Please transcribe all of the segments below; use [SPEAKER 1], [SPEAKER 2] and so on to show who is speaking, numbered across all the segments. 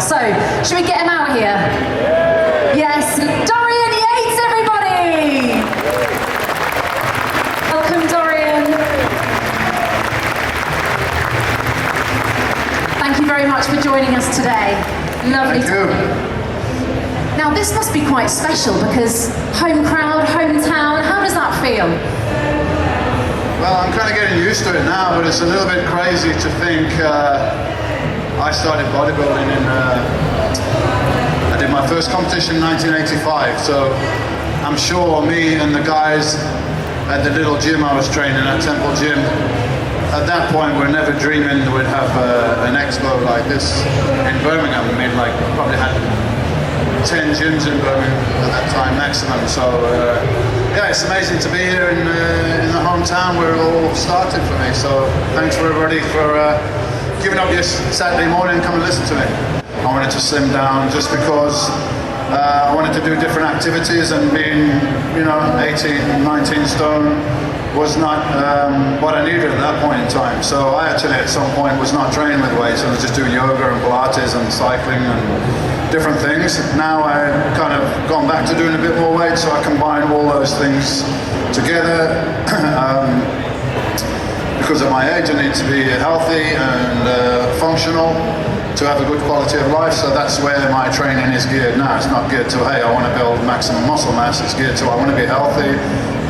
[SPEAKER 1] about. So, should we get him out here? Yes, Dorian Yates, everybody! Welcome, Dorian. Thank you very much for joining us today. Lovely to meet you. Now, this must be quite special because home crowd, hometown, how does that feel?
[SPEAKER 2] Well, I'm kind of getting used to it now, but it's a little bit crazy to think I started bodybuilding I did my first competition in 1985, so I'm sure me and the guys at the little gym I was training at, Temple Gym, at that point we're never dreaming we'd have an expo like this in Birmingham. I mean, like, probably had 10 gyms in Birmingham at that time maximum, so yeah, it's amazing to be here in the hometown where it all started for me. So thanks for everybody for giving up your Saturday morning and come and listen to me. I wanted to slim down just because I wanted to do different activities, and being, 18, 19 stone was not what I needed at that point in time. So I actually at some point was not training with weights. I was just doing yoga and Pilates and cycling and different things. Now I've kind of gone back to doing a bit more weight, so I combine all those things together. Because at my age I need to be healthy and functional to have a good quality of life, so that's where my training is geared now. It's not geared to, hey, I want to build maximum muscle mass. It's geared to, I want to be healthy,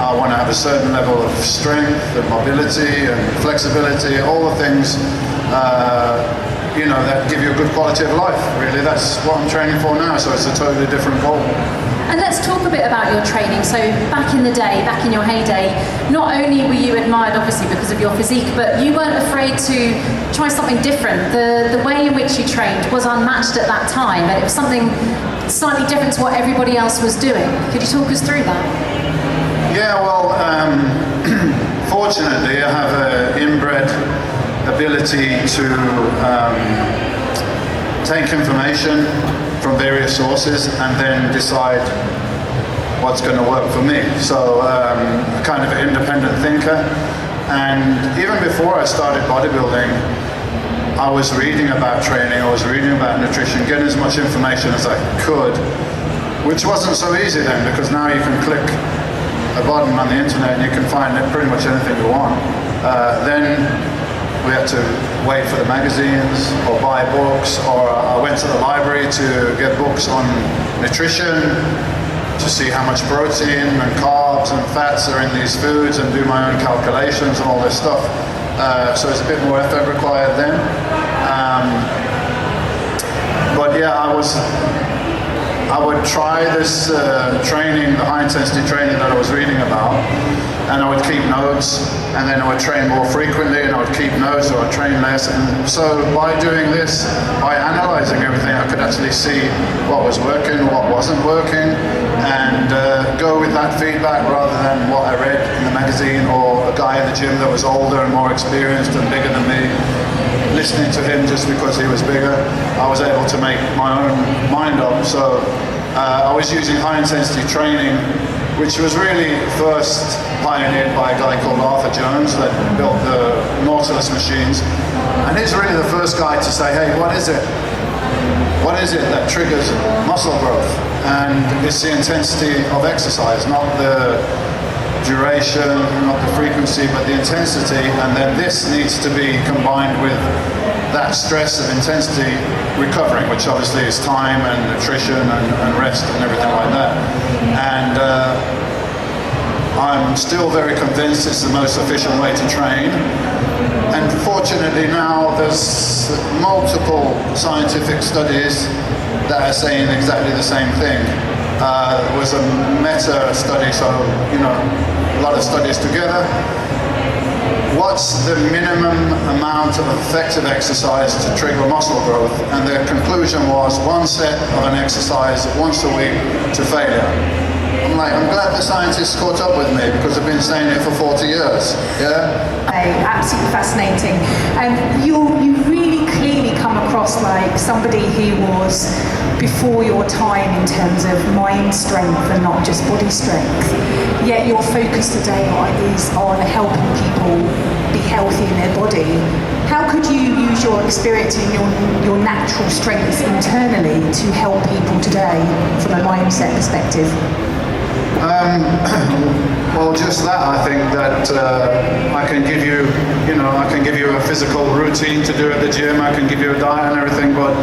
[SPEAKER 2] I want to have a certain level of strength and mobility and flexibility, all the things that give you a good quality of life. Really, that's what I'm training for now, so it's a totally different goal.
[SPEAKER 1] And let's talk a bit about your training. So back in the day, back in your heyday, not only were you admired obviously because of your physique, but you weren't afraid to try something different. The way in which you trained was unmatched at that time, and it was something slightly different to what everybody else was doing. Could you talk us through that?
[SPEAKER 2] Yeah, well, fortunately I have an inbred ability to take information from various sources and then decide what's going to work for me. So kind of an independent thinker. And even before I started bodybuilding, I was reading about training, I was reading about nutrition, getting as much information as I could, which wasn't so easy then, because now you can click a button on the internet and you can find pretty much anything you want. Then we had to wait for the magazines or buy books, or I went to the library to get books on nutrition to see how much protein and carbs and fats are in these foods and do my own calculations and all this stuff. So it's a bit more effort required then. But yeah, I would try this training, the high intensity training that I was reading about, and I would keep notes, and then I would train more frequently, and I would keep notes, or I'd train less. And so by doing this, by analyzing everything, I could actually see what was working, what wasn't working, and go with that feedback rather than what I read in the magazine or a guy in the gym that was older and more experienced and bigger than me. Listening to him just because he was bigger, I was able to make my own mind up. So I was using high intensity training, which was really first pioneered by a guy called Arthur Jones that built the Nautilus machines. And he's really the first guy to say, hey, what is it? What is it that triggers muscle growth? And it's the intensity of exercise, not the duration, not the frequency, but the intensity. And then this needs to be combined with that stress of intensity recovering, which obviously is time and nutrition and rest and everything like that. And I'm still very convinced it's the most efficient way to train. And fortunately now there's multiple scientific studies that are saying exactly the same thing. There was a meta study, so a lot of studies together. What's the minimum amount of effective exercise to trigger muscle growth? And their conclusion was one set of an exercise once a week to failure. I'm glad the scientists caught up with me, because I've been saying it for 40 years. Yeah?
[SPEAKER 3] Absolutely fascinating. And you really clearly come across like somebody who was before your time in terms of mind strength and not just body strength. Yet your focus today is on helping people be healthy in their body. how could you use your experience and your natural strengths internally to help people today from a mindset perspective?
[SPEAKER 2] Well, just that. I think that I can give you, I can give you a physical routine to do at the gym. I can give you a diet and everything, but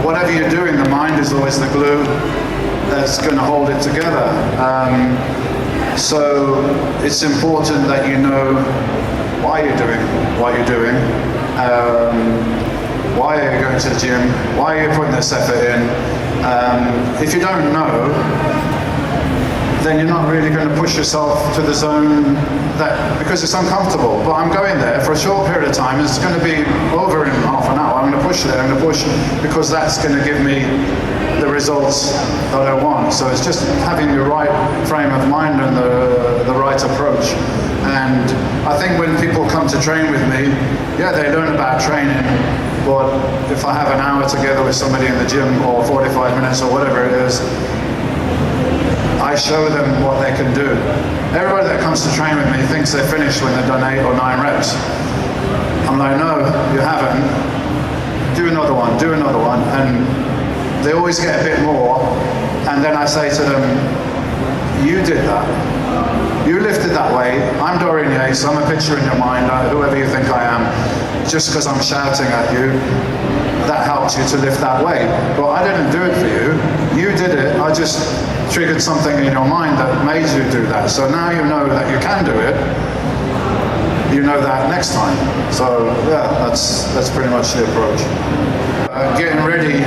[SPEAKER 2] whatever you're doing, the mind is always the glue that's going to hold it together. So it's important that you know why you're doing what you're doing. Why are you going to the gym? Why are you putting this effort in? If you don't know, then you're not really going to push yourself to the zone because it's uncomfortable. But I'm going there for a short period of time. It's going to be over in half an hour. I'm going to push there. I'm going to push because that's going to give me the results that I want. So it's just having the right frame of mind and the right approach. And I think when people come to train with me, yeah, they learn about training. But if I have an hour together with somebody in the gym or 45 minutes or whatever it is, I show them what they can do. Everybody that comes to train with me thinks they're finished when they've done 8 or 9 reps. I'm like, no, you haven't. Do another one, do another one. And they always get a bit more. And then I say to them, you did that. You lifted that weight. I'm Dorian Yates. I'm a picture in your mind, whoever you think I am. Just because I'm shouting at you, that helps you to lift that weight. But I didn't do it for you. You did it. I just triggered something in your mind that made you do that. So now you know that you can do it. You know that next time. So yeah, that's pretty much the approach. Getting ready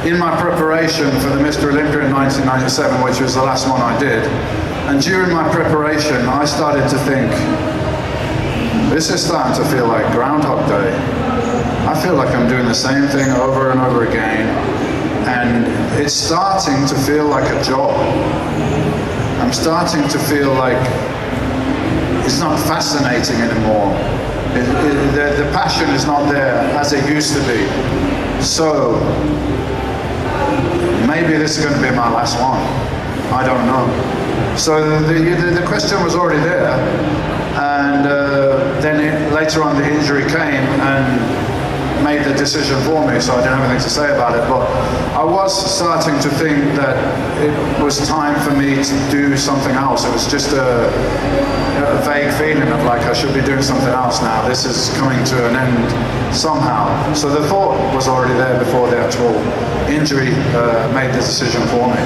[SPEAKER 2] in my preparation for the Mr. Olympia in 1997, which was the last one I did. And during my preparation, I started to think, this is starting to feel like Groundhog Day. I feel like I'm doing the same thing over and over again. And it's starting to feel like a job. I'm starting to feel like it's not fascinating anymore. The passion is not there as it used to be. So maybe this is going to be my last one. I don't know. So the question was already there. And then later on the injury came and made the decision for me, so I didn't have anything to say about it. But I was starting to think that it was time for me to do something else. It was just a vague feeling of like I should be doing something else now. This is coming to an end somehow. So the thought was already there before the actual injury made the decision for me.